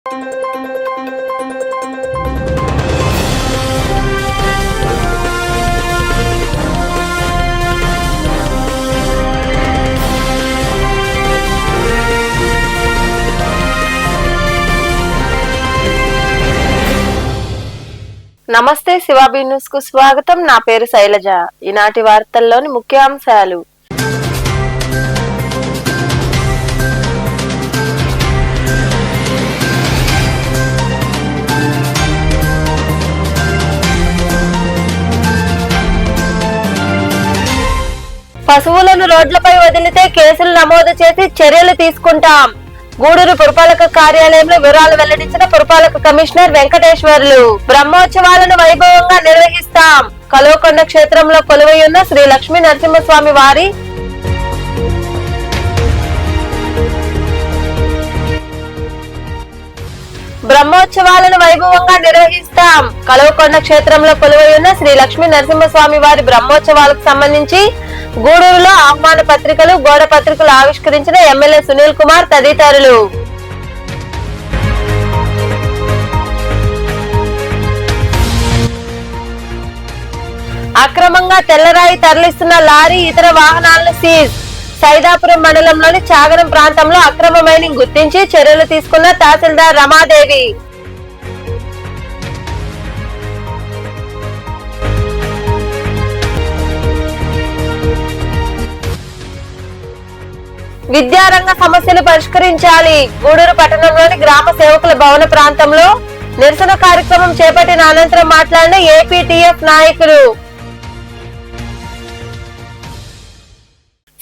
నమస్తే శివాబీ న్యూస్ కు స్వాగతం. నా పేరు శైలజ. ఈనాటి వార్తల్లోని ముఖ్యాంశాలు. పశువులను రోడ్లపై వదిలితే కేసులు నమోదు చేసి చర్యలు తీసుకుంటాం. గూడూరు పురపాలక కార్యాలయంలో వివరాలు వెల్లడించిన పురపాలక కమిషనర్ వెంకటేశ్వర్లు. బ్రహ్మోత్సవాలను వైభవంగా నిర్వహిస్తాం. కలోకొండ క్షేత్రంలో కొలువైయున్న శ్రీ లక్ష్మీ నరసింహస్వామి వారి బ్రహ్మోత్సవాలను వైభవంగా నిర్వహిస్తాం. కలోకొండ క్షేత్రంలో కొలువైయున్న శ్రీ లక్ష్మీ నరసింహస్వామి వారి బ్రహ్మోత్సవాలకు సంబంధించి గూడూరులో ఆహ్వాన పత్రికలు, గోడ పత్రికలు ఆవిష్కరించిన ఎమ్మెల్యే సునీల్ కుమార్ తదితరులు. అక్రమంగా తెల్లరాయి తరలిస్తున్న లారీ, ఇతర వాహనాలను సీజ్. సైదాపురం మండలంలోని చాగరం ప్రాంతంలో అక్రమ మైనింగ్ గుర్తించి చర్యలు తీసుకున్న తహసీల్దార్ రమాదేవి. విద్యారంగ సమస్యలు పరిష్కరించాలి. గూడూరు పట్టణంలోని గ్రామ సేవకుల భవన ప్రాంతంలో నిరసన కార్యక్రమం చేపట్టిన అనంతరం మాట్లాడిన ఏపీటీఎఫ్ నాయకులు.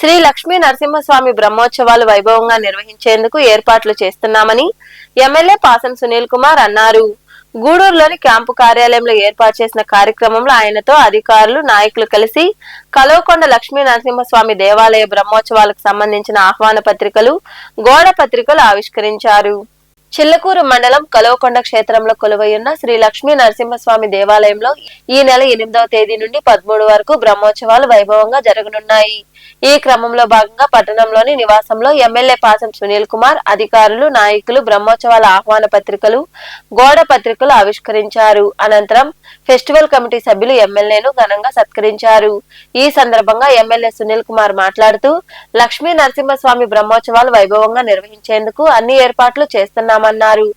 శ్రీ లక్ష్మీ నరసింహస్వామి బ్రహ్మోత్సవాలు వైభవంగా నిర్వహించేందుకు ఏర్పాట్లు చేస్తున్నామని ఎమ్మెల్యే పాసం సునీల్ కుమార్ అన్నారు. గూడూరులోని క్యాంపు కార్యాలయంలో ఏర్పాటు చేసిన కార్యక్రమంలో ఆయనతో అధికారులు, నాయకులు కలిసి కలోకొండ లక్ష్మీ నరసింహస్వామి దేవాలయ బ్రహ్మోత్సవాలకు సంబంధించిన ఆహ్వాన పత్రికలు, గోడ పత్రికలు ఆవిష్కరించారు. చిల్లకూరు మండలం కలోకొండ క్షేత్రంలో కొలువైయున్న శ్రీ లక్ష్మీ నరసింహస్వామి దేవాలయంలో ఈ నెల 8వ తేదీ నుండి 13 వరకు బ్రహ్మోత్సవాలు వైభవంగా జరగనున్నాయి. ఈ క్రమంలో భాగంగా పట్టణంలోని నివాసంలో ఎమ్మెల్యే పాసం సునీల్ కుమార్, అధికారులు, నాయకులు బ్రహ్మోత్సవాల ఆహ్వాన పత్రికలు, గోడ పత్రికలు ఆవిష్కరించారు. అనంతరం ఫెస్టివల్ కమిటీ సభ్యులు ఎమ్మెల్యేను ఘనంగా సత్కరించారు. ఈ సందర్భంగా ఎమ్మెల్యే సునీల్ కుమార్ మాట్లాడుతూ లక్ష్మీ నరసింహస్వామి బ్రహ్మోత్సవాలు వైభవంగా నిర్వహించేందుకు అన్ని ఏర్పాట్లు చేస్తున్నామన్నారు.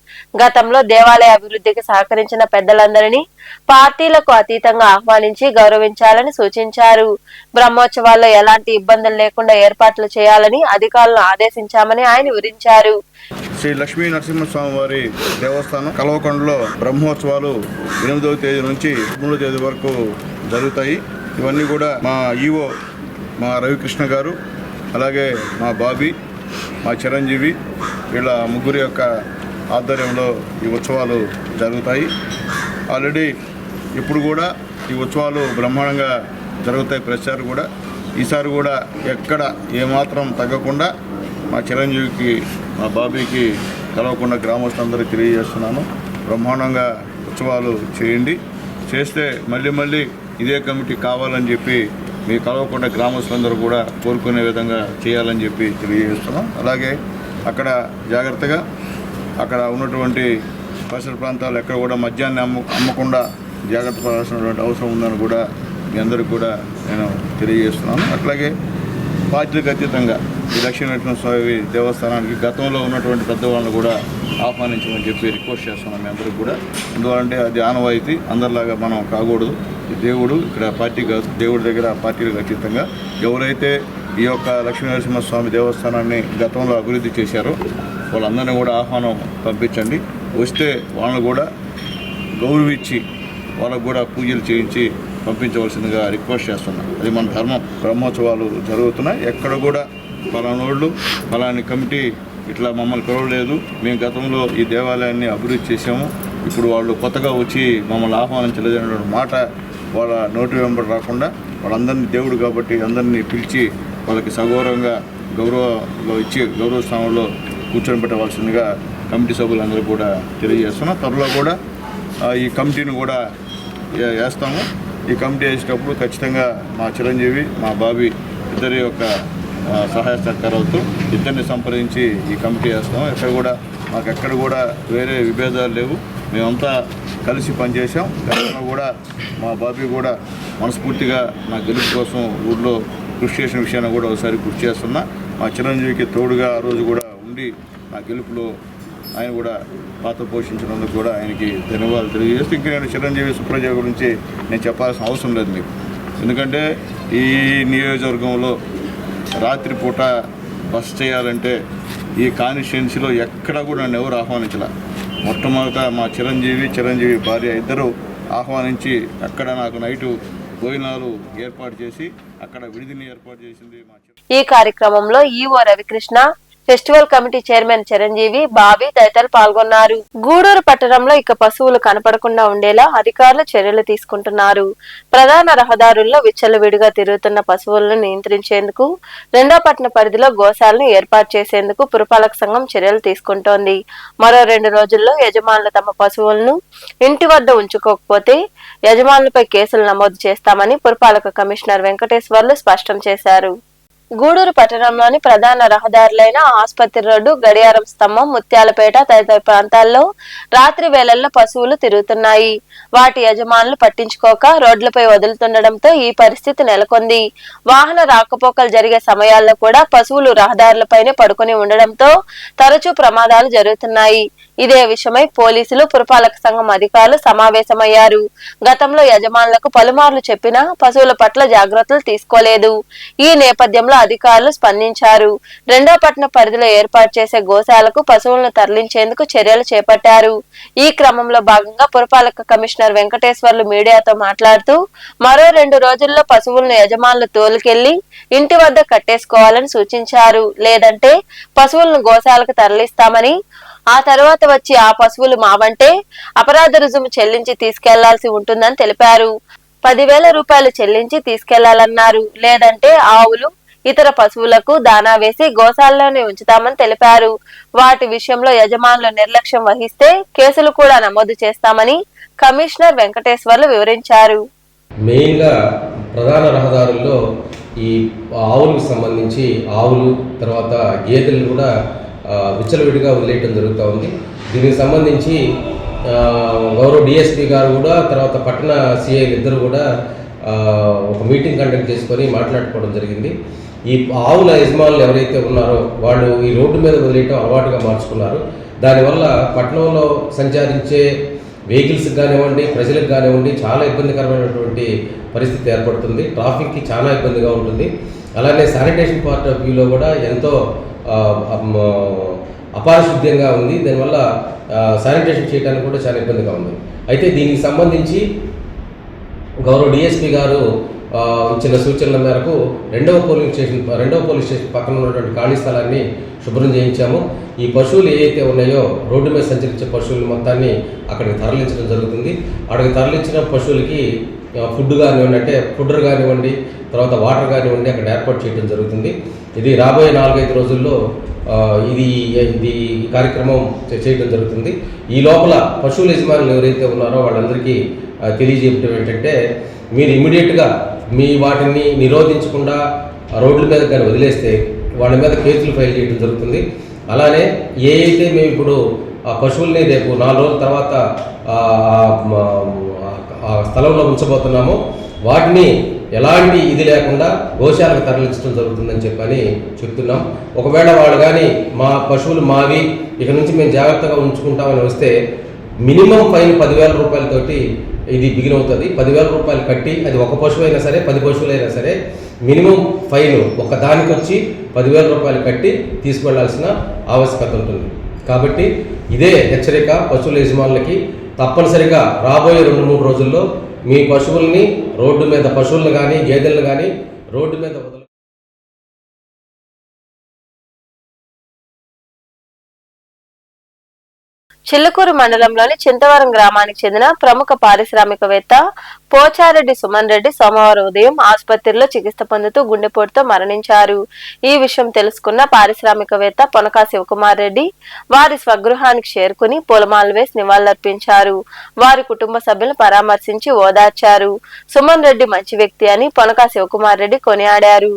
గతంలో దేవాలయ అభివృద్ధికి సహకరించిన పెద్దలందరినీ పార్టీలకు అతీతంగా ఆహ్వానించి గౌరవించాలని సూచించారు. బ్రహ్మోత్సవాల్లో ఎలాంటి ఇబ్బందులు లేకుండా ఏర్పాట్లు చేయాలని అధికారులను ఆదేశించామని ఆయన వివరించారు. శ్రీ లక్ష్మీ నరసింహస్వామి వారి దేవస్థానం కలవకొండలో బ్రహ్మోత్సవాలు 8వ తేదీ నుంచి 3వ తేదీ వరకు జరుగుతాయి. ఇవన్నీ కూడా మా ఈవో మా రవికృష్ణ గారు, అలాగే మా బాబీ, మా చిరంజీవి, వీళ్ళ ముగ్గురు యొక్క ఆధ్వర్యంలో ఈ ఉత్సవాలు జరుగుతాయి. ఆల్రెడీ ఇప్పుడు కూడా ఈ ఉత్సవాలు బ్రహ్మాండంగా జరుగుతాయి. ప్రచారం కూడా ఈసారి కూడా ఎక్కడ ఏమాత్రం తగ్గకుండా మా చిరంజీవికి, మా బాబీకి, కలవకుండా గ్రామస్తులందరికీ తెలియజేస్తున్నాను. బ్రహ్మాండంగా ఉత్సవాలు చేయండి. చేస్తే మళ్ళీ ఇదే కమిటీ కావాలని చెప్పి మీ కలవకుండా గ్రామస్తులందరూ కూడా కోరుకునే విధంగా చేయాలని చెప్పి తెలియజేస్తున్నాం. అలాగే అక్కడ జాగ్రత్తగా అక్కడ ఉన్నటువంటి పరిసర ప్రాంతాలు ఎక్కడ కూడా మద్యాన్ని అమ్మకుండా జాగ్రత్త పడాల్సినటువంటి అవసరం ఉందని కూడా మీ అందరికీ కూడా నేను తెలియజేస్తున్నాను. అట్లాగే పార్టీలకు అతీతంగా ఈ లక్ష్మీ నరసింహస్వామి దేవస్థానానికి గతంలో ఉన్నటువంటి పెద్దవాళ్ళను కూడా ఆహ్వానించమని చెప్పి రిక్వెస్ట్ చేస్తున్నాం మీ అందరికీ కూడా. ఎందుకంటే అది ఆనవాయితీ, అందరిలాగా మనం కాకూడదు. ఈ దేవుడు ఇక్కడ పార్టీ కాదు, దేవుడి దగ్గర పార్టీలకు అతీతంగా ఎవరైతే ఈ యొక్క లక్ష్మీ నరసింహస్వామి దేవస్థానాన్ని గతంలో అభివృద్ధి చేశారో వాళ్ళందరినీ కూడా ఆహ్వానం పంపించండి. వస్తే వాళ్ళని కూడా గౌరవించి వాళ్ళకు కూడా పూజలు చేయించి పంపించవలసిందిగా రిక్వెస్ట్ చేస్తున్నాం. అది మన ధర్మం. బ్రహ్మోత్సవాలు జరుగుతున్నాయి. ఎక్కడ కూడా ఫలానోళ్ళు, ఫలాని కమిటీ ఇట్లా మమ్మల్ని పిలవలేదు, మేము గతంలో ఈ దేవాలయాన్ని అభివృద్ధి చేసాము, ఇప్పుడు వాళ్ళు కొత్తగా వచ్చి మమ్మల్ని ఆహ్వానించలేదనే మాట వాళ్ళ నోటి వెంబడి రాకుండా వాళ్ళందరినీ దేవుడు కాబట్టి అందరినీ పిలిచి వాళ్ళకి సగౌరవంగా గౌరవంలో ఇచ్చి గౌరవ స్థానంలో కూర్చొని పెట్టవలసిందిగా కమిటీ సభ్యులందరూ కూడా తెలియజేస్తున్నాం. త్వరలో కూడా ఈ కమిటీని కూడా వేస్తాము. ఈ కమిటీ వేసేటప్పుడు ఖచ్చితంగా మా చిరంజీవి, మా బాబీ ఇద్దరి యొక్క సహాయ సహకారాలతో ఇద్దరిని సంప్రదించి ఈ కమిటీ వేస్తాము. ఎక్కడ కూడా మాకు ఎక్కడ కూడా వేరే విభేదాలు లేవు. మేమంతా కలిసి పనిచేసాం. గతంలో కూడా మా బాబీ కూడా మనస్ఫూర్తిగా నా గెలుపు కోసం ఊళ్ళో కృషి చేసిన విషయాన్ని కూడా ఒకసారి కృషి చేస్తున్నా. మా చిరంజీవికి తోడుగా ఆ రోజు కూడా ఉండి నా గెలుపులో ఆయన కూడా పాత్ర పోషించినందుకు కూడా ఆయనకి ధన్యవాదాలు తెలియజేస్తూ, ఇంకా నేను చిరంజీవి సుప్రజ గురించి నేను చెప్పాల్సిన అవసరం లేదు మీకు. ఎందుకంటే ఈ నియోజకవర్గంలో రాత్రిపూట బస్ చేయాలంటే ఈ కాన్స్టిట్యున్సీలో ఎక్కడ కూడా నన్ను ఎవరు ఆహ్వానించలే. మొట్టమొదట మా చిరంజీవి భార్య ఇద్దరు ఆహ్వానించి అక్కడ నాకు నైటు భోజనాలు ఏర్పాటు చేసి అక్కడ విడిదిని ఏర్పాటు చేసింది మా. ఈ కార్యక్రమంలో EO Ravikrishna, festival committee chairman Chiranjeevi, Bobby తదితరులు పాల్గొన్నారు. గూడూరు పట్టణంలో ఇక పశువులు కనపడకుండా ఉండేలా అధికారులు చర్యలు తీసుకుంటున్నారు. ప్రధాన రహదారుల్లో విచ్చలవిడిగా తిరుగుతున్న పశువులను నియంత్రించేందుకు రెండో పట్టణ పరిధిలో గోశాలను ఏర్పాటు చేసేందుకు పురపాలక సంఘం చర్యలు తీసుకుంటోంది. మరో 2 రోజుల్లో యజమానులు తమ పశువులను ఇంటి వద్ద ఉంచుకోకపోతే యజమానులపై కేసులు నమోదు చేస్తామని పురపాలక కమిషనర్ వెంకటేశ్వర్లు స్పష్టం చేశారు. గూడూరు పట్టణంలోని ప్రధాన రహదారులైన ఆసుపత్రి రోడ్డు, గడియారం స్తంభం, ముత్యాలపేట తదితర ప్రాంతాల్లో రాత్రి వేళల్లో పశువులు తిరుగుతున్నాయి. వాటి యజమానులు పట్టించుకోక రోడ్లపై వదులుతుండటంతో ఈ పరిస్థితి నెలకొంది. వాహన రాకపోకలు జరిగే సమయాల్లో కూడా పశువులు రహదారులపైనే పడుకుని ఉండడంతో తరచూ ప్రమాదాలు జరుగుతున్నాయి. ఇదే విషయమై పోలీసులు, పురపాలక సంఘం అధికారులు సమావేశమయ్యారు. గతంలో యజమానులకు పలుమార్లు చెప్పినా పశువుల పట్ల జాగ్రత్తలు తీసుకోలేదు. ఈ నేపథ్యంలో అధికారులు స్పందించారు. రెండో పట్టణ పరిధిలో ఏర్పాటు చేసే గోశాలకు పశువులను తరలించేందుకు చర్యలు చేపట్టారు. ఈ క్రమంలో భాగంగా పురపాలక కమిషనర్ వెంకటేశ్వర్లు మీడియాతో మాట్లాడుతూ మరో 2 రోజుల్లో పశువులను యజమానులు తోలుకెళ్లి ఇంటి వద్ద కట్టేసుకోవాలని సూచించారు. లేదంటే పశువులను గోశాలకు తరలిస్తామని, ఆ తర్వాత వచ్చి ఆ పశువులు మావంటే అపరాధ రుజుము చెల్లించి తీసుకెళ్లాల్సి ఉంటుందని తెలిపారు. 10,000 రూపాయలు చెల్లించి తీసుకెళ్లాలన్నారు. లేదంటే ఆవులు, ఇతర పశువులకు దానా వేసి గోశాలలోనే ఉంచుతామని తెలిపారు. వాటి విషయంలో యజమానులు నిర్లక్ష్యం వహిస్తే కేసులు కూడా నమోదు చేస్తామని కమిషనర్ వెంకటేశ్వర్లు వివరించారు. మెయిన్ గా ప్రధాన రహదారుల్లో ఈ ఆవులకు సంబంధించి ఆవులు తర్వాత గేదెలు కూడా విచ్చలవిడిగా వదిలేయటం జరుగుతూ ఉంది. దీనికి సంబంధించి గౌరవ డిఎస్పీ గారు కూడా తర్వాత పట్టణ సిఐలు ఇద్దరు కూడా ఒక మీటింగ్ కండక్ట్ చేసుకొని మాట్లాడుకోవడం జరిగింది. ఈ ఆవుల యజమానులు ఎవరైతే ఉన్నారో వాళ్ళు ఈ రోడ్డు మీద వదిలేయటం అలవాటుగా మార్చుకున్నారు. దానివల్ల పట్టణంలో సంచరించే వెహికల్స్కి కానివ్వండి, ప్రజలకు కానివ్వండి చాలా ఇబ్బందికరమైనటువంటి పరిస్థితి ఏర్పడుతుంది. ట్రాఫిక్కి చాలా ఇబ్బందిగా ఉంటుంది. అలానే శానిటేషన్ పార్ట్ ఆఫ్ వ్యూలో కూడా ఎంతో అపారిశుద్ధ్యంగా ఉంది. దానివల్ల శానిటేషన్ చేయడానికి కూడా చాలా ఇబ్బందిగా ఉంది. అయితే దీనికి సంబంధించి గౌరవ డిఎస్పీ గారు ఇచ్చిన సూచనల మేరకు రెండవ పోలీస్ స్టేషన్ పక్కన ఉన్నటువంటి ఖాళీ స్థలాన్ని శుభ్రం చేయించాము. ఈ పశువులు ఏవైతే ఉన్నాయో రోడ్డు మీద సంచరించే పశువులు మొత్తాన్ని అక్కడికి తరలించడం జరుగుతుంది. అక్కడికి తరలించిన పశువులకి ఫుడ్ కానివ్వండి, అంటే ఫుడ్డర్ కానివ్వండి, తర్వాత వాటర్ కానివ్వండి అక్కడ ఏర్పాటు చేయడం జరుగుతుంది. ఇది రాబోయే 4-5 రోజుల్లో ఇది కార్యక్రమం చేయడం జరుగుతుంది. ఈ లోపల పశువుల యజమానులు ఎవరైతే ఉన్నారో వాళ్ళందరికీ తెలియజేయడం ఏంటంటే, మీరు ఇమీడియట్గా మీ వాటిని నిరోధించకుండా రోడ్ల మీద కానీ వదిలేస్తే వాళ్ళ మీద కేసులు ఫైల్ చేయడం జరుగుతుంది. అలానే ఏ అయితే మేము ఇప్పుడు ఆ పశువుల్ని రేపు 4 రోజుల తర్వాత ఆ స్థలంలో ఉంచబోతున్నామో వాటిని ఎలాంటి ఇది లేకుండా గోశాలకు తరలించడం జరుగుతుందని చెప్పని చెప్తున్నాం. ఒకవేళ వాళ్ళు కానీ మా పశువులు మావి ఇక నుంచి మేము జాగ్రత్తగా ఉంచుకుంటామని వస్తే మినిమం ఫైన్ 10,000 రూపాయలతోటి ఇది బిగిన్ అవుతుంది. 10,000 రూపాయలు కట్టి, అది ఒక పశువు అయినా సరే 10 పశువులైనా సరే మినిమం ఫైన్ ఒక దానికి వచ్చి 10,000 రూపాయలు కట్టి తీసుకెళ్లాల్సిన ఆవశ్యకత ఉంటుంది. కాబట్టి ఇదే హెచ్చరిక పశువుల యజమానులకి. తప్పనిసరిగా రాబోయే 2-3 రోజుల్లో మీ పశువుల్ని రోడ్డు మీద, పశువులను కానీ గేదెలను కానీ రోడ్డు మీద వదల. చిల్లకూరు మండలంలోని చింతవరం గ్రామానికి చెందిన ప్రముఖ పారిశ్రామికవేత్త పోచారెడ్డి సుమన్ రెడ్డి సోమవారం ఉదయం ఆసుపత్రిలో చికిత్స పొందుతూ గుండెపోటుతో మరణించారు. ఈ విషయం తెలుసుకున్న పారిశ్రామికవేత్త పొనకా శివకుమార్ రెడ్డి వారి స్వగృహానికి చేరుకుని పూలమాలలు వేసి నివాళులర్పించారు. వారి కుటుంబ సభ్యులను పరామర్శించి ఓదార్చారు. సుమన్ రెడ్డి మంచి వ్యక్తి అని పొనకా శివకుమార్ రెడ్డి కొనియాడారు.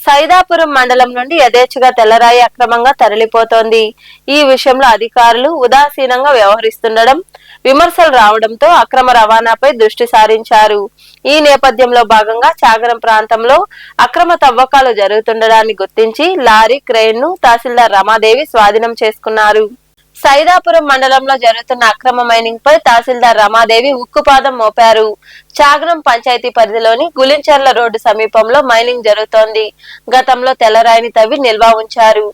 సైదాపురం మండలం నుండి యథేచ్ఛగా తెల్లరాయి అక్రమంగా తరలిపోతోంది. ఈ విషయంలో అధికారులు ఉదాసీనంగా వ్యవహరిస్తుండడం, విమర్శలు రావడంతో అక్రమ రవాణాపై దృష్టి సారించారు. ఈ నేపథ్యంలో భాగంగా చాగరం ప్రాంతంలో అక్రమ తవ్వకాలు జరుగుతుండడాన్ని గుర్తించి లారీ క్రెయిన్ ను తహసీల్దార్ రమాదేవి స్వాధీనం చేసుకున్నారు. సైదాపురం మండలంలో జరుగుతున్న అక్రమ మైనింగ్ పై తహసీల్దార్ రమాదేవి ఉక్కుపాదం మోపారు. చాగరం పంచాయతీ పరిధిలోని గులించర్ల రోడ్డు సమీపంలో మైనింగ్ జరుగుతోంది. గతంలో తెల్లరాయిని తవ్వి నిల్వ ఉంచారు.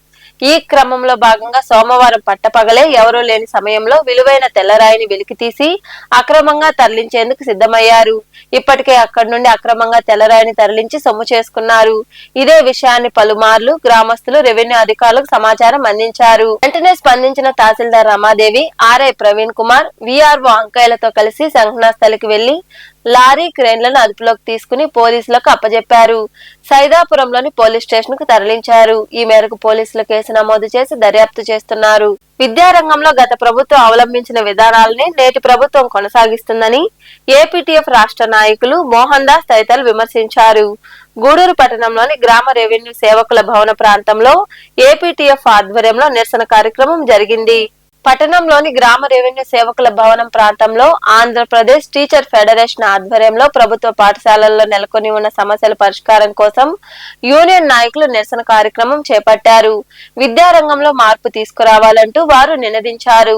ఈ క్రమంలో భాగంగా సోమవారం పట్టపగలే ఎవరూ లేని సమయంలో విలువైన తెల్లరాయిని వెలికితీసి అక్రమంగా తరలించేందుకు సిద్ధమయ్యారు. ఇప్పటికే అక్కడి నుండి అక్రమంగా తెల్లరాయిని తరలించి సొమ్ము చేసుకున్నారు. ఇదే విషయాన్ని పలుమార్లు గ్రామస్తులు రెవెన్యూ అధికారులకు సమాచారం అందించారు. వెంటనే స్పందించిన తహసీల్దార్ రమాదేవి, ఆర్ఐ ప్రవీణ్ కుమార్, విఆర్ఓ అంకయ్యలతో కలిసి సంఘటనా స్థలికి వెళ్లి లారీ క్రేన్లను అదుపులోకి తీసుకుని పోలీసులకు అప్పజెప్పారు. సైదాపురంలోని పోలీస్ స్టేషన్ కు తరలించారు. ఈ మేరకు పోలీసులు కేసు నమోదు చేసి దర్యాప్తు చేస్తున్నారు. విద్యారంగంలో గత ప్రభుత్వం అవలంబించిన విధానాలనే నేటి ప్రభుత్వం కొనసాగిస్తుందని ఏపీటీఎఫ్ రాష్ట్ర నాయకులు మోహన్ దాస్ తదితరులు విమర్శించారు. గూడూరు పట్టణంలోని గ్రామ రెవెన్యూ సేవకుల భవన ప్రాంతంలో ఏపీటీఎఫ్ ఆధ్వర్యంలో నిరసన కార్యక్రమం జరిగింది. పట్టణంలోని గ్రామ రెవెన్యూ సేవకుల భవనం ప్రాంతంలో ఆంధ్రప్రదేశ్ టీచర్ ఫెడరేషన్ ఆధ్వర్యంలో ప్రభుత్వ పాఠశాలల్లో నెలకొని ఉన్న సమస్యల పరిష్కారం కోసం యూనియన్ నాయకులు నిరసన కార్యక్రమం చేపట్టారు. విద్యారంగంలో మార్పు తీసుకురావాలంటూ వారు నినదించారు.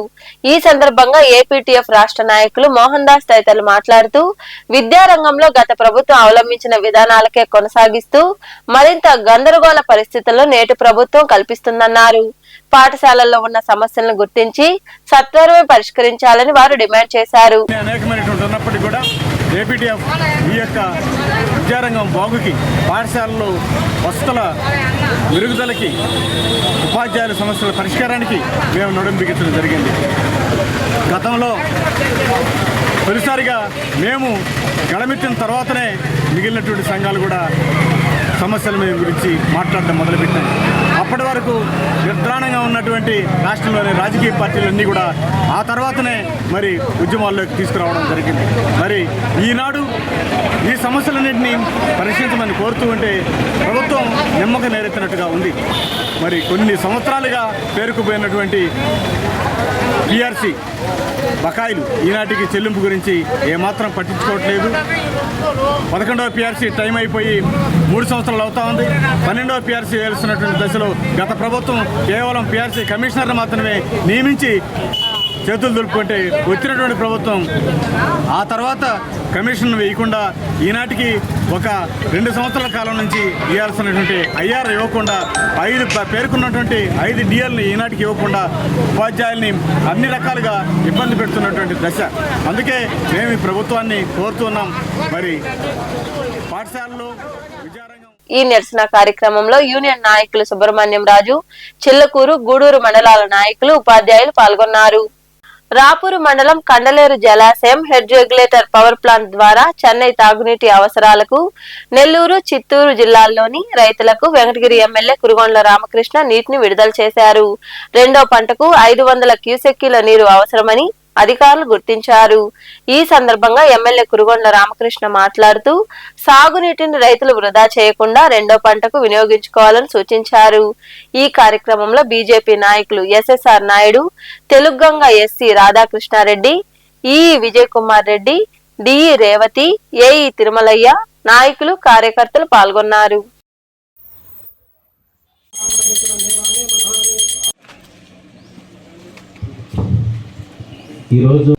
ఈ సందర్భంగా ఏపీటీఎఫ్ రాష్ట్ర నాయకులు మోహన్ దాస్ తదితరులు మాట్లాడుతూ విద్యారంగంలో గత ప్రభుత్వం అవలంబించిన విధానాలకే కొనసాగిస్తూ మరింత గందరగోళ పరిస్థితుల్లో నేటి ప్రభుత్వం కల్పిస్తుందన్నారు. పాఠశాలల్లో ఉన్న సమస్యలను గుర్తించి సత్వరమే పరిష్కరించాలని వారు డిమాండ్ చేశారు. ఉన్నప్పటికీ కూడా ఏపీటీఎఫ్ ఈ యొక్క విద్యారంగం బాగుకి, పాఠశాలలో వసతుల మెరుగుదలకి, ఉపాధ్యాయుల సమస్యల పరిష్కారానికి మేము నడుం బిగించడం జరిగింది. గతంలో తొలిసారిగా మేము గళమెత్తిన తర్వాతనే మిగిలినటువంటి సంఘాలు కూడా సమస్యల మీద గురించి మాట్లాడడం మొదలుపెట్టాయి. అప్పటి వరకు నిర్ధారణంగా ఉన్నటువంటి రాష్ట్రంలోని రాజకీయ పార్టీలన్నీ కూడా ఆ తర్వాతనే మరి ఉద్యమాల్లోకి తీసుకురావడం జరిగింది. మరి ఈనాడు ఈ సమస్యలన్నింటినీ పరిశీలించమని కోరుతూ ఉంటే ప్రభుత్వం నిమ్మక నేరెత్తినట్టుగా ఉంది. మరి కొన్ని సంవత్సరాలుగా పేరుకుపోయినటువంటి పిఆర్సీ బకాయిలు ఈనాటికి చెల్లింపు గురించి ఏమాత్రం పట్టించుకోవట్లేదు. 11వ పిఆర్సీ టైం అయిపోయి 3 సంవత్సరాలు అవుతా ఉంది. 12వ పిఆర్సీ వేయాల్సినటువంటి దశలో గత ప్రభుత్వం కేవలం పిఆర్సీ కమిషనర్ని మాత్రమే నియమించి చేతులు దులుపుకుంటే వచ్చినటువంటి ప్రభుత్వం ఆ తర్వాత కమిషన్ వేయకుండా ఈనాటికి ఒక 2 సంవత్సరాల కాలం నుంచి ఇవ్వాల్సినటువంటి ఐఆర్ ఇవ్వకుండా, 5 పేర్కొన్నటువంటి 5 డిఎల్ని ఈనాటికి ఇవ్వకుండా ఉపాధ్యాయుల్ని అన్ని రకాలుగా ఇబ్బంది పెడుతున్నటువంటి దశ. అందుకే మేము ఈ ప్రభుత్వాన్ని కోరుతున్నాం. మరి పాఠశాలలో విద్యారంగం ఈ నిరసన కార్యక్రమంలో యూనియన్ నాయకులు సుబ్రహ్మణ్యం రాజు, చిల్లకూరు, గూడూరు మండలాల నాయకులు, ఉపాధ్యాయులు పాల్గొన్నారు. రాపూరు మండలం కండలేరు జలాశయం హెడ్ రెగ్యులేటర్ పవర్ ప్లాంట్ ద్వారా చెన్నై తాగునీటి అవసరాలకు నెల్లూరు, చిత్తూరు జిల్లాల్లోని రైతులకు వెంకటగిరి ఎమ్మెల్యే కురుగొండ్ల రామకృష్ణ నీటిని విడుదల చేశారు. 2వ పంటకు 500 క్యూసెక్కుల నీరు అవసరమని అధికారులు గుర్తించారు. ఈ సందర్భంగా ఎమ్మెల్యే కురుగొండ్ల రామకృష్ణ మాట్లాడుతూ సాగునీటిని రైతులు వృధా చేయకుండా 2వ పంటకు వినియోగించుకోవాలని సూచించారు. ఈ కార్యక్రమంలో బీజేపీ నాయకులు ఎస్ఎస్ఆర్ నాయుడు, తెలుగంగ ఎస్సీ రాధాకృష్ణారెడ్డి, ఈ విజయ్ కుమార్ రెడ్డి, డిఈ రేవతి, ఏఈ తిరుమలయ్య, నాయకులు, కార్యకర్తలు పాల్గొన్నారు. ఈరోజు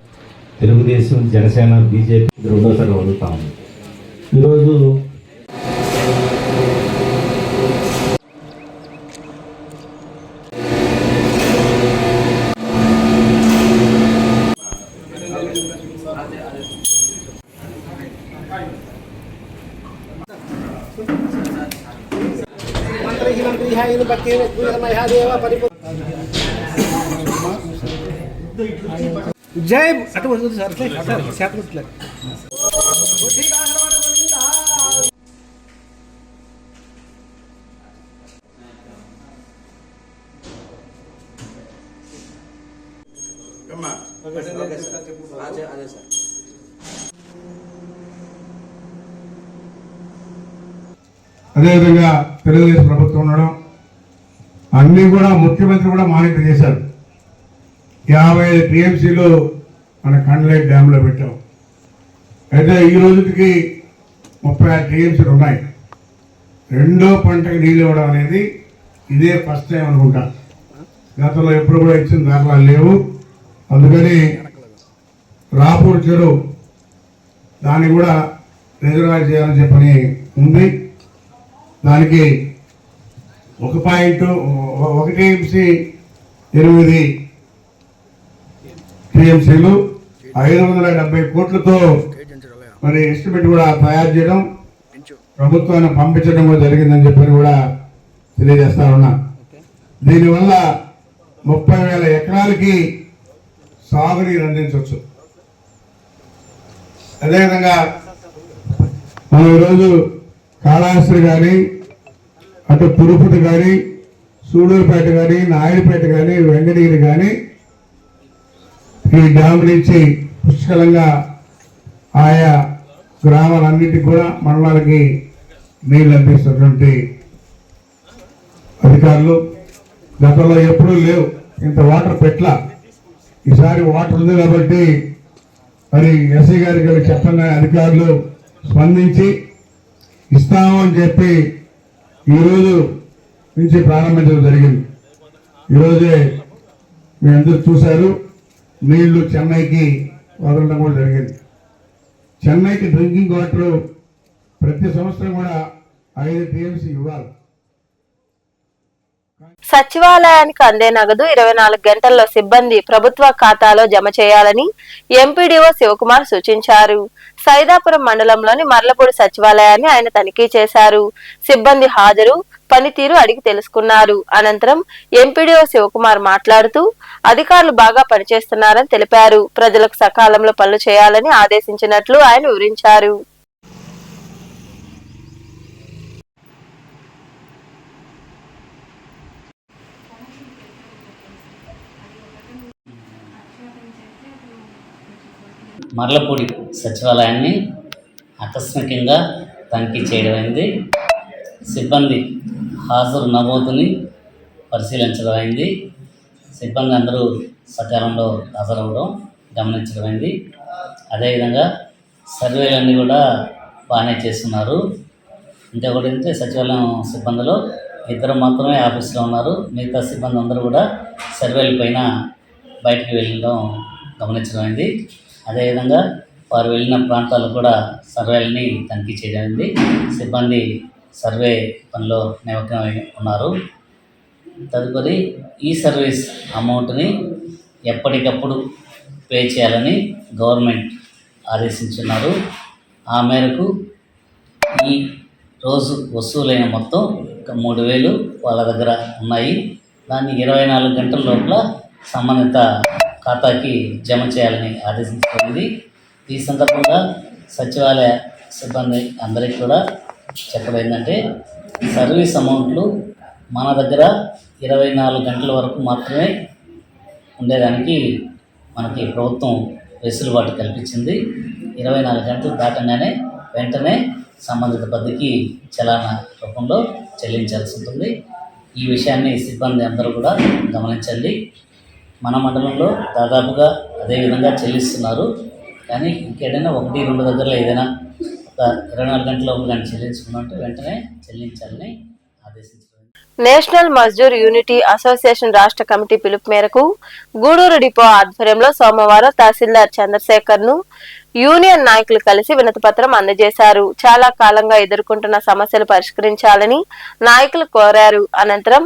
తెలుగుదేశం, జనసేన, బీజేపీ రెండోసారి వదులుతా ఉంది. ఈరోజు జై అటు సార్ శాతం అదేవిధంగా తెలుగుదేశం ప్రభుత్వం ఉండడం అన్నీ కూడా ముఖ్యమంత్రి కూడా మానిటర్ చేశారు. 55 టీఎంసీలు మన కండ్లేట్ డ్యాంలో పెట్టాం. అయితే ఈ రోజుకి 36 టీఎంసీలు ఉన్నాయి. రెండో పంటకి నీళ్ళు ఇవ్వడం అనేది ఇదే ఫస్ట్ టైం అనుకుంటా. గతంలో ఎప్పుడు కూడా ఇచ్చిన దాఖలాలు లేవు. అందుకని రాపూర్ చెరువు దాన్ని కూడా రిజర్వాయర్ చేయాలని చెప్పని ఉంది. దానికి 1.8 టీఎంసీలు 570 కోట్లతో మరి ఎస్టిమేట్ కూడా తయారు చేయడం ప్రభుత్వాన్ని పంపించడం కూడా జరిగిందని చెప్పని కూడా తెలియజేస్తా ఉన్నా. దీనివల్ల 30,000 ఎకరాలకి సాగునీరు అందించవచ్చు. అదేవిధంగా మనం ఈరోజు కాళహస్తి కానీ అటు తిరుపతి కానీ సూళ్ళూరుపేట కానీ నాయుడుపేట కానీ వెంకటగిరి కానీ ఈ డ్యామ్ నుంచి పుష్కలంగా ఆయా గ్రామాలన్నింటికి కూడా మండలాలకి నీళ్ళు అందిస్తున్నటువంటి అధికారులు గతంలో ఎప్పుడూ లేవు, ఇంత వాటర్ పెట్ల. ఈసారి వాటర్ ఉంది కాబట్టి మరి ఎస్ఐ గారికి చెప్పంగా అధికారులు స్పందించి ఇస్తామని చెప్పి ఈరోజు నుంచి ప్రారంభించడం జరిగింది. ఈరోజే మీ అందరూ చూశారు, నీళ్లు చెన్నైకి వదలడం కూడా జరిగింది. చెన్నైకి డ్రింకింగ్ వాటర్ ప్రతి సంవత్సరం కూడా 5 టీఎంసీ ఇవ్వాలి. సచివాలయానికి అందే నగదు 24 గంటల్లో సిబ్బంది ప్రభుత్వ ఖాతాలో జమ చేయాలని ఎంపీడీఓ శివకుమార్ సూచించారు. సైదాపురం మండలంలోని మర్లపూడి సచివాలయాన్ని ఆయన తనిఖీ చేశారు. సిబ్బంది హాజరు, పనితీరు అడిగి తెలుసుకున్నారు. అనంతరం ఎంపీడీఓ శివకుమార్ మాట్లాడుతూ అధికారులు బాగా పనిచేస్తున్నారని తెలిపారు. ప్రజలకు సకాలంలో పనులు చేయాలని ఆదేశించినట్లు ఆయన వివరించారు. మర్లపూడి సచివాలయాన్ని ఆకస్మికంగా తనిఖీ చేయడం అయింది. సిబ్బంది హాజరు నమోదుని పరిశీలించడం అయింది. సిబ్బంది అందరూ సకాలంలో హాజరవ్వడం గమనించడం అయింది. అదేవిధంగా సర్వేలన్నీ కూడా బాగానే చేస్తున్నారు. ఇంకొకటి ఏంటంటే సచివాలయం సిబ్బందిలో 2 మాత్రమే ఆఫీస్లో ఉన్నారు. మిగతా సిబ్బంది అందరూ కూడా సర్వేల పైన బయటికి వెళ్ళడం గమనించడం అయింది. అదేవిధంగా వారు వెళ్ళిన ప్రాంతాల్లో కూడా సర్వేలని తనిఖీ చేయడం. సిబ్బంది సర్వే పనిలో నిమగ్నమై ఉన్నారు. తదుపరి ఈ సర్వీస్ అమౌంట్ని ఎప్పటికప్పుడు పే చేయాలని గవర్నమెంట్ ఆదేశించున్నారు. ఆ మేరకు ఈ రోజు వసూలైన మొత్తం 3,000 వాళ్ళ దగ్గర ఉన్నాయి. దాన్ని 24 గంటల లోపల సంబంధిత ఖాతాకి జమ చేయాలని ఆదేశించబడింది. ఈ సందర్భంగా సచివాలయ సిబ్బంది అందరికీ కూడా చెప్పబడిందంటే సర్వీస్ అమౌంట్లు మన దగ్గర 24 గంటల వరకు మాత్రమే ఉండేదానికి మనకి ప్రభుత్వం వెసులుబాటు కల్పించింది. 24 గంటలు దాటంగానే వెంటనే సంబంధిత పద్ధతికి చలానా రూపంలో చెల్లించాల్సి ఉంటుంది. ఈ విషయాన్ని సిబ్బంది అందరూ కూడా గమనించండి. మన మండలంలో దాదాపుగా అదే విధంగా చెల్లిస్తున్నారు. కానీ ఇంకేదైనా 1-2 దగ్గరలో ఏదైనా ఒక 24 గంటల కానీ చెల్లించుకున్నట్టు వెంటనే చెల్లించాలని ఆదేశించారు. నేషనల్ మజ్దూర్ యూనిటీ అసోసియేషన్ రాష్ట్ర కమిటీ పిలుపు మేరకు గూడూరు డిపో ఆధ్వర్యంలో సోమవారం తహసీల్దార్ చంద్రశేఖర్ ను యూనియన్ నాయకులు కలిసి వినతి పత్రం అందజేశారు. చాలా కాలంగా ఎదుర్కొంటున్న సమస్యలు పరిష్కరించాలని నాయకులు కోరారు. అనంతరం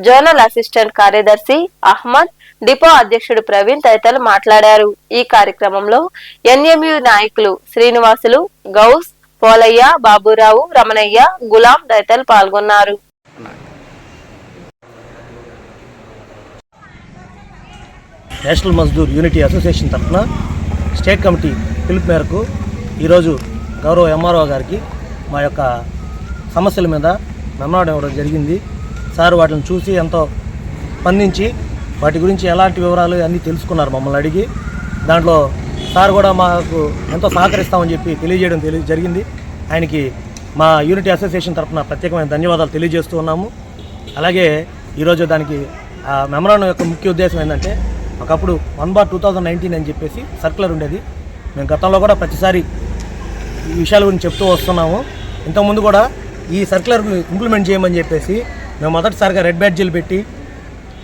జోనల్ అసిస్టెంట్ కార్యదర్శి అహ్మద్, డిపో అధ్యక్షుడు ప్రవీణ్ తదితరులు మాట్లాడారు. ఈ కార్యక్రమంలో ఎన్ఎంయు నాయకులు శ్రీనివాసులు, గౌస్, పోలయ్య, బాబురావు, రమణయ్య, గులాం తదితరులు పాల్గొన్నారు. నేషనల్ మజ్దూర్ యూనిటీ అసోసియేషన్ తరఫున స్టేట్ కమిటీ పిలుపు మేరకు ఈరోజు గౌరవ ఎంఆర్ఓ గారికి మా యొక్క సమస్యల మీద మెమోరాండం ఇవ్వడం జరిగింది. సార్ వాటిని చూసి ఎంతో స్పందించి వాటి గురించి ఎలాంటి వివరాలు అన్నీ తెలుసుకున్నారు మమ్మల్ని అడిగి. దాంట్లో సార్ కూడా మాకు ఎంతో సహకరిస్తామని చెప్పి తెలియజేయడం జరిగింది. ఆయనకి మా యూనిటీ అసోసియేషన్ తరఫున ప్రత్యేకమైన ధన్యవాదాలు తెలియజేస్తూ ఉన్నాము. అలాగే ఈరోజు దానికి మెమరాండం యొక్క ముఖ్య ఉద్దేశం ఏంటంటే, ఒకప్పుడు 1/2019 అని చెప్పేసి సర్క్యులర్ ఉండేది. మేము గతంలో కూడా ప్రతిసారి ఈ విషయాల గురించి చెప్తూ వస్తున్నాము. ఇంతకుముందు కూడా ఈ సర్క్యులర్ ఇంప్లిమెంట్ చేయమని చెప్పేసి మేము మొదటిసారిగా రెడ్ బ్యాడ్జీలు పెట్టి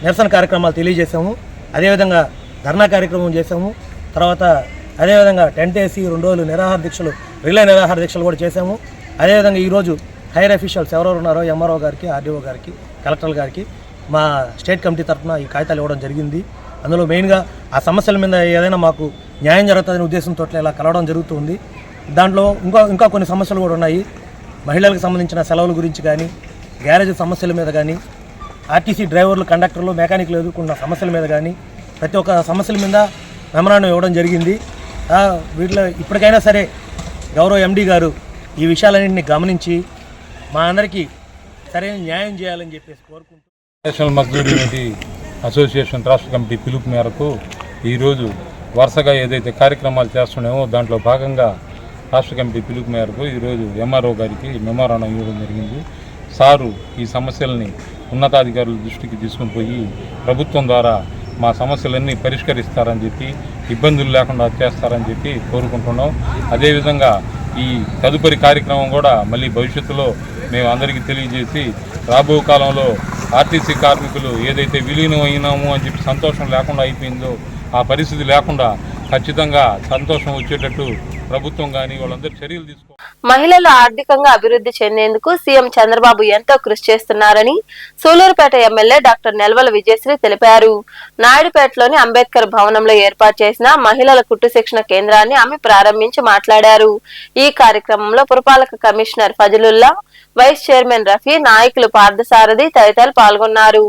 నిరసన కార్యక్రమాలు తెలియజేసాము. అదేవిధంగా ధర్నా కార్యక్రమం చేసాము. తర్వాత అదేవిధంగా టెంట్ వేసి 2 రోజులు నిరాహార దీక్షలు, రిలే నిరాహార దీక్షలు కూడా చేసాము. అదేవిధంగా ఈరోజు హైయర్ అఫీషియల్స్ ఎవరెవరు ఉన్నారో ఎంఆర్ఓ గారికి, ఆర్డీఓ గారికి, కలెక్టర్ గారికి మా స్టేట్ కమిటీ తరఫున ఈ కాగితాలు ఇవ్వడం జరిగింది. అందులో మెయిన్గా ఆ సమస్యల మీద ఏదైనా మాకు న్యాయం జరుగుతుందనే ఉద్దేశంతో ఇలా కలవడం జరుగుతుంది. దాంట్లో ఇంకా కొన్ని సమస్యలు కూడా ఉన్నాయి. మహిళలకు సంబంధించిన సెలవుల గురించి కానీ, గ్యారేజ్ సమస్యల మీద కానీ, ఆర్టీసీ డ్రైవర్లు, కండక్టర్లు, మెకానిక్లు ఎదుర్కొన్న సమస్యల మీద కానీ ప్రతి ఒక్క సమస్యల మీద మెమరాండం ఇవ్వడం జరిగింది. వీటిలో ఇప్పటికైనా సరే గౌరవ ఎండీ గారు ఈ విషయాలన్నింటినీ గమనించి మా అందరికీ సరైన న్యాయం చేయాలని చెప్పేసి కోరుకుంటూ, నేషనల్ మజ్దూర్ యూనిటీ అసోసియేషన్ రాష్ట్ర కమిటీ పిలుపు మేరకు ఈరోజు వరుసగా ఏదైతే కార్యక్రమాలు చేస్తున్నామో దాంట్లో భాగంగా రాష్ట్ర కమిటీ పిలుపు మేరకు ఈరోజు ఎంఆర్ఓ గారికి మెమోరాండం ఇవ్వడం జరిగింది. సారు ఈ సమస్యల్ని ఉన్నతాధికారుల దృష్టికి తీసుకుని పోయి ప్రభుత్వం ద్వారా మా సమస్యలన్నీ పరిష్కరిస్తారని చెప్పి, ఇబ్బందులు లేకుండా చేస్తారని చెప్పి కోరుకుంటున్నాం. అదేవిధంగా ఈ తదుపరి కార్యక్రమం కూడా మళ్ళీ భవిష్యత్తులో మేము అందరికీ తెలియజేసి, రాబో కాలంలో ఆర్టీసీ కార్మికులు ఏదైతే విలీనం అయినాము అని చెప్పి సంతోషం లేకుండా అయిపోయిందో ఆ పరిస్థితి లేకుండా ఖచ్చితంగా సంతోషం వచ్చేటట్టు ప్రభుత్వం కానీ వాళ్ళందరూ చర్యలు తీసుకోవాలి. మహిళలు ఆర్థికంగా అభివృద్ధి చెందేందుకు సీఎం చంద్రబాబు ఎంతో కృషి చేస్తున్నారని సూలూరుపేట ఎమ్మెల్యే డాక్టర్ నెల్వల విజయశ్రీ తెలిపారు. నాయుడుపేటలోని అంబేద్కర్ భవనంలో ఏర్పాటు చేసిన మహిళల కుట్టు శిక్షణ కేంద్రాన్ని ఆమె ప్రారంభించి మాట్లాడారు. ఈ కార్యక్రమంలో పురపాలక commissioner Fazalullah, vice chairman Rafi, నాయకులు పార్థసారథి తదితరులు పాల్గొన్నారు.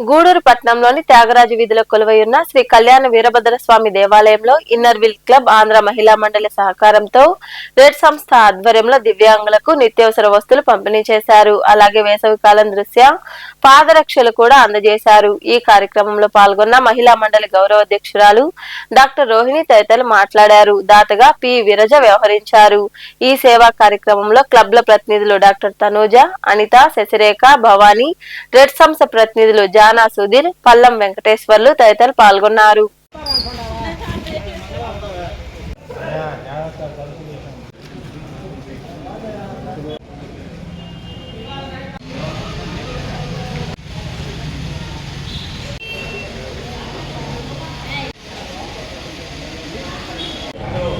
గూడూరు పట్టణంలోని త్యాగరాజు వీధిలో కొలువైయున్న శ్రీ కళ్యాణ వీరభద్ర స్వామి దేవాలయంలో ఇన్నర్ వీల్ క్లబ్ ఆంధ్ర మహిళా మండలి సహకారంతో రెడ్ సంస్థ ఆధ్వర్యంలో దివ్యాంగులకు నిత్యావసర వస్తువులు పంపిణీ చేశారు. అలాగే వేసవికాలం దృష్ట్యా పాదరక్షలు కూడా అందజేశారు. ఈ కార్యక్రమంలో పాల్గొన్న మహిళా మండలి గౌరవ అధ్యక్షురాలు డాక్టర్ రోహిణి తదితరులు మాట్లాడారు. దాతగా పి విరజ వ్యవహరించారు. ఈ సేవా కార్యక్రమంలో క్లబ్ల ప్రతినిధులు డాక్టర్ తనూజ, అనిత, శశిరేఖ, భవానీ, రెడ్ సంస్థ ప్రతినిధులు జానా సుధీర్, పల్లం వెంకటేశ్వర్లు తదితరులు పాల్గొన్నారు.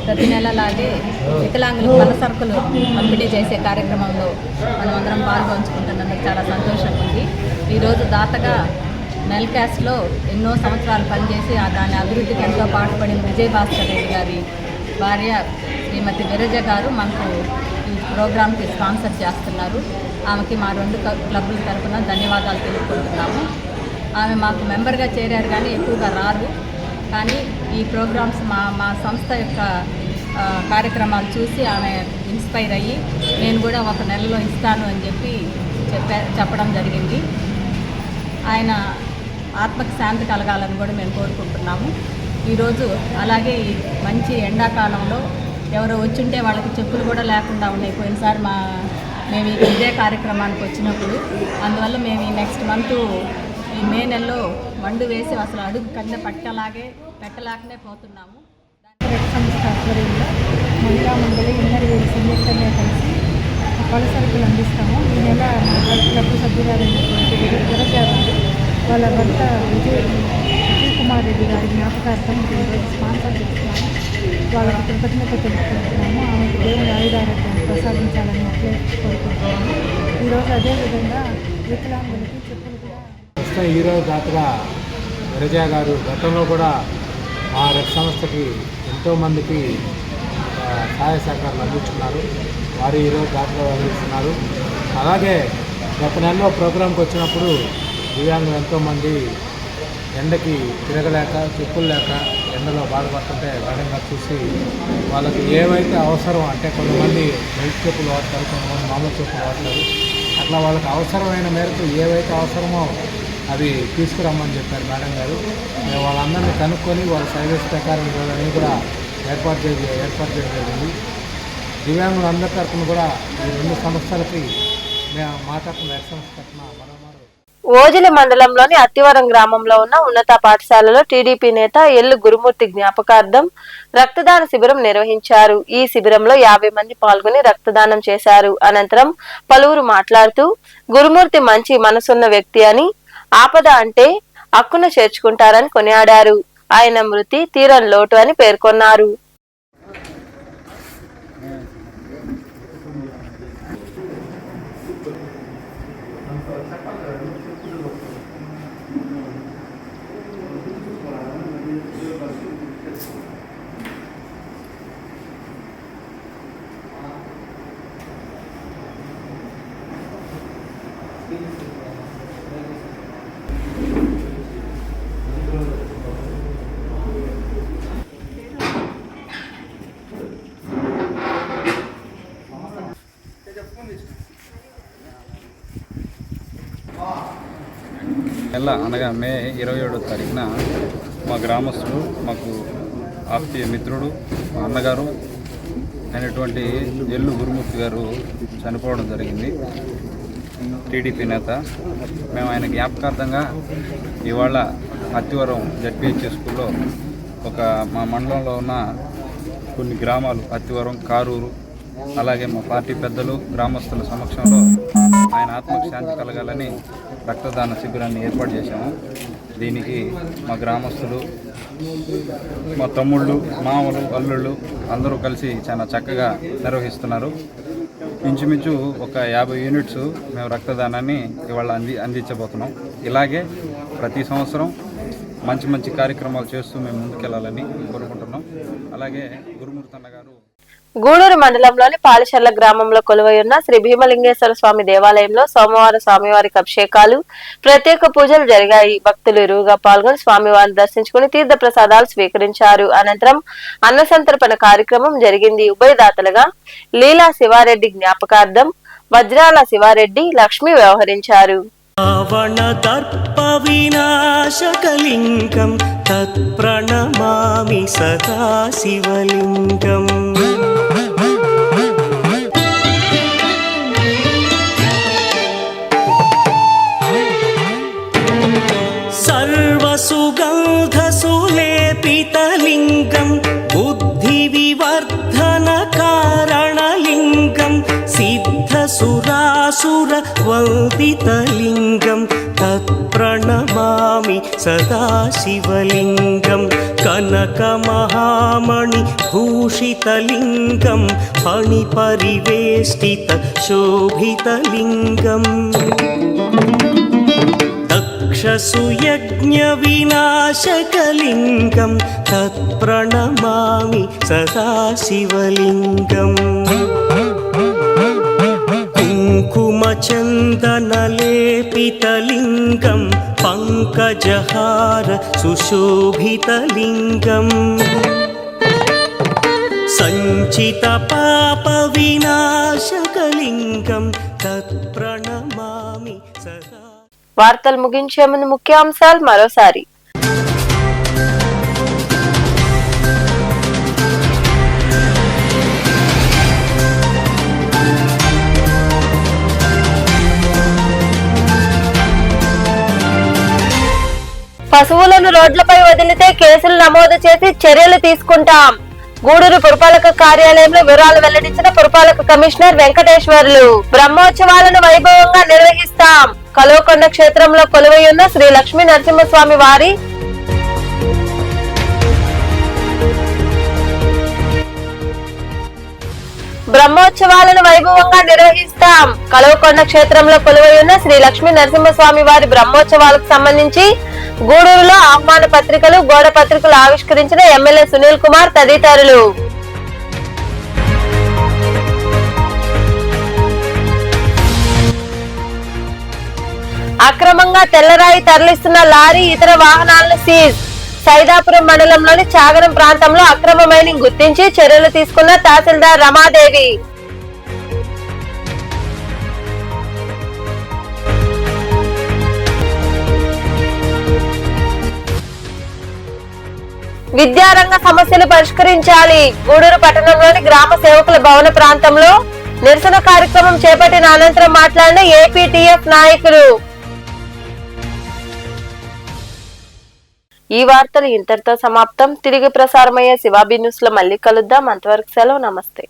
ప్రతి నెలలాగే వికలాంగులకు పల సరుకులు పంపిణీ చేసే కార్యక్రమంలో మనమందరం పాల్గొంచుకుంటున్నందుకు చాలా సంతోషంగా ఉంది. ఈరోజు దాతగా మెల్కాస్ట్లో ఎన్నో సంవత్సరాలు పనిచేసి దాని అభివృద్ధికి ఎంతో పాటుపడిన విజయభాస్కర్ రెడ్డి గారి భార్య శ్రీమతి విరజ గారు మనకు ఈ ప్రోగ్రాంకి స్పాన్సర్ చేస్తున్నారు. ఆమెకి మా 2 క్లబ్ల తరఫున ధన్యవాదాలు తెలుపుకుంటున్నాము. ఆమె మాకు మెంబర్గా చేరారు కానీ ఎక్కువగా రారు. కానీ ఈ ప్రోగ్రామ్స్ మా సంస్థ యొక్క కార్యక్రమాలు చూసి ఆమె ఇన్స్పైర్ అయ్యి నేను కూడా 1 నెలలో ఇస్తాను అని చెప్పడం జరిగింది. ఆయన ఆత్మకి శాంతి కలగాలని కూడా మేము కోరుకుంటున్నాము. ఈరోజు అలాగే ఈ మంచి ఎండాకాలంలో ఎవరో వచ్చుంటే వాళ్ళకి చెప్పులు కూడా లేకుండా ఉన్నాయి పోయినసారి మేము ఇదే కార్యక్రమానికి వచ్చినప్పుడు. అందువల్ల మేము ఈ నెక్స్ట్ మంత్ ఈ మే నెలలో మండు వేసి అసలు అడుగు కన్నా పెట్టలేకనే పోతున్నాము. రెడ్ సంస్థ ఆధ్వర్యంలో మహిళా మండలి ఇన్నర్ వీల్ సంయుక్తంగా కలిసి పలు సరుకులు అందిస్తాము. ఈ నెల క్లబ్ సభ్యురాలైనటువంటి విరజ గారు వాళ్ళ భర్త విజయ్ కుమార్ రెడ్డి గారి జ్ఞాపకార్థం ఈరోజు స్పాన్సర్ చేస్తున్నాము. వాళ్ళకి కృతజ్ఞత తెలుపుకుంటున్నాము. ఆమెకు దేవుని ఆయుధారోగ్యాన్ని ప్రసాదించాలని అట్లే కోరుకుంటున్నాము. ఈరోజు అదేవిధంగా వికలాంగులకి చెప్పులు కూడా ఈరోజు దాతగా విరజ గారు గతంలో కూడా ఆ రెడ్ సంస్థకి ఎంతోమందికి సహాయ సహకారాలు అందిస్తున్నారు. వారు ఈరోజు దాతగా అందిస్తున్నారు. అలాగే గత నెలలో ప్రోగ్రాంకి వచ్చినప్పుడు దివ్యాంగులు ఎంతోమంది ఎండకి తిరగలేక చెప్పులు లేక ఎండలో బాధపడుతుంటే వేగంగా చూసి వాళ్ళకి ఏవైతే అవసరం అంటే కొంతమంది బెల్ట్ చెప్పులు వాడతారు, కొంతమంది మామూలు చెప్పులు వాడతారు. అట్లా వాళ్ళకి అవసరమైన మేరకు ఏవైతే అవసరమో అవి తీసుకురమ్మని చెప్పారు మేడం గారు. మేము వాళ్ళందరినీ కనుక్కొని వాళ్ళ సైజెస్ ప్రకారం ఇవ్వాలని కూడా ఏర్పాటు చేయడం జరిగింది. దివ్యాంగులందరి తరఫున కూడా ఈ 2 సంస్థలకి మేము మా తరఫున రెడ్ సంస్థ తరఫున ఓజిలి మండలంలోని అత్తివరం గ్రామంలో ఉన్న ఉన్నత పాఠశాలలో టీడీపీ నేత ఎల్లు గురుమూర్తి జ్ఞాపకార్థం రక్తదాన శిబిరం నిర్వహించారు. ఈ శిబిరంలో 50 మంది పాల్గొని రక్తదానం చేశారు. అనంతరం పలువురు మాట్లాడుతూ గురుమూర్తి మంచి మనసున్న వ్యక్తి అని, ఆపద అంటే హక్కున చేర్చుకుంటారని కొనియాడారు. ఆయన మృతి తీరని లోటు అని పేర్కొన్నారు. నెల అనగా మే 27వ తారీఖున మా గ్రామస్తులు, మాకు ఆప్తీయ మిత్రుడు, మా అన్నగారు అయినటువంటి ఎల్లు గురుమూర్తి గారు చనిపోవడం జరిగింది. టీడీపీ నేత. మేము ఆయన జ్ఞాపకార్థంగా ఇవాళ అత్తివరం జడ్పీహెచ్ స్కూల్లో మా మండలంలో ఉన్న కొన్ని గ్రామాలు అత్తివరం, కారూరు, అలాగే మా పార్టీ పెద్దలు, గ్రామస్తుల సమక్షంలో ఆయన ఆత్మకు శాంతి కలగాలని రక్తదాన శిబిరాన్ని ఏర్పాటు చేశాము. దీనికి మా గ్రామస్తులు, మా తమ్ముళ్ళు, మామలు, అల్లుళ్ళు అందరూ కలిసి చాలా చక్కగా నిర్వహిస్తున్నారు. ఇంచుమించు ఒక 50 యూనిట్స్ మేము రక్తదానాన్ని ఇవాళ అందించబోతున్నాం. ఇలాగే ప్రతి సంవత్సరం మంచి కార్యక్రమాలు చేస్తూ మేము ముందుకెళ్లాలని కోరుకుంటున్నాం. అలాగే గురుమూర్తి అన్న గారు గూడూరు మండలంలోని పాలిశర్ల గ్రామంలో కొలువైయున్న శ్రీ భీమలింగేశ్వర స్వామి దేవాలయంలో సోమవారం స్వామివారికి అభిషేకాలు, ప్రత్యేక పూజలు జరిగాయి. భక్తులు ఇరువుగా పాల్గొని స్వామివారిని దర్శించుకుని తీర్థ ప్రసాదాలు స్వీకరించారు. అనంతరం అన్నసంతర్పణ కార్యక్రమం జరిగింది. ఉభయదాతలుగా లీలా శివారెడ్డి జ్ఞాపకార్థం వజ్రాల శివారెడ్డి, లక్ష్మి వ్యవహరించారు. వినాశకలింగం తత్ప్రణమామి సదా శివలింగం. సర్వసుగంధసులేపితలింగం బుద్ధి వివర్ధన కారణలింగం సిద్ధసురాసుర వందితలింగం తత్ప్రణమామి సదా శివలింగం. కనకమహామణి భూషితలింగం ఫణిపరివేష్టిత శోభితలింగం. దక్షసుయజ్ఞ వినాశకలింగం తత్ప్రణమామి సదా శివలింగం. కుంకుమచందనలేపితలింగం పంకజహార సుశోభితలింగం. సంచిత పాప వినాశకలింగం తత్ప్రణమామి సదా. వార్తలు ముగించే ముందు ముఖ్యాంశాలు మరోసారి. పశువులను రోడ్లపై వదిలితే కేసులు నమోదు చేసి చర్యలు తీసుకుంటాం. గూడూరు పురపాలక కార్యాలయంలో వివరాలు వెల్లడించిన పురపాలక కమిషనర్ వెంకటేశ్వర్లు. బ్రహ్మోత్సవాలను వైభవంగా నిర్వహిస్తాం. కలువకొండ క్షేత్రంలో కొలువైయున్న శ్రీ లక్ష్మీ నరసింహస్వామి వారి బ్రహ్మోత్సవాలను వైభవంగా నిర్వహిస్తాం. కలువకొండ క్షేత్రంలో కొలువైయున్న శ్రీ లక్ష్మీ నరసింహస్వామి వారి బ్రహ్మోత్సవాలకు సంబంధించి గూడూరులో ఆహ్వాన పత్రికలు, గోడ పత్రికలు ఆవిష్కరించిన ఎమ్మెల్యే సునీల్ కుమార్ తదితరులు. అక్రమంగా తెల్లరాయి తరలిస్తున్న లారీ, ఇతర వాహనాలను సీజ్. సైదాపురం మండలంలోని చాగరం ప్రాంతంలో అక్రమ మైనింగ్ గుర్తించి చర్యలు తీసుకున్న తహసీల్దార్ రమాదేవి. విద్యారంగ సమస్యలు పరిష్కరించాలి. గూడూరు పట్టణంలోని గ్రామ సేవకుల భవన ప్రాంతంలో నిరసన కార్యక్రమం చేపట్టిన అనంతరం మాట్లాడిన ఏపీటీఎఫ్ నాయకులు. ఈ వార్తలు ఇంతటితో సమాప్తం. తిరిగి ప్రసారమయ్యే శివాబీ న్యూస్ లో మళ్ళీ కలుద్దాం. అంతవరకు సెలవు. నమస్తే.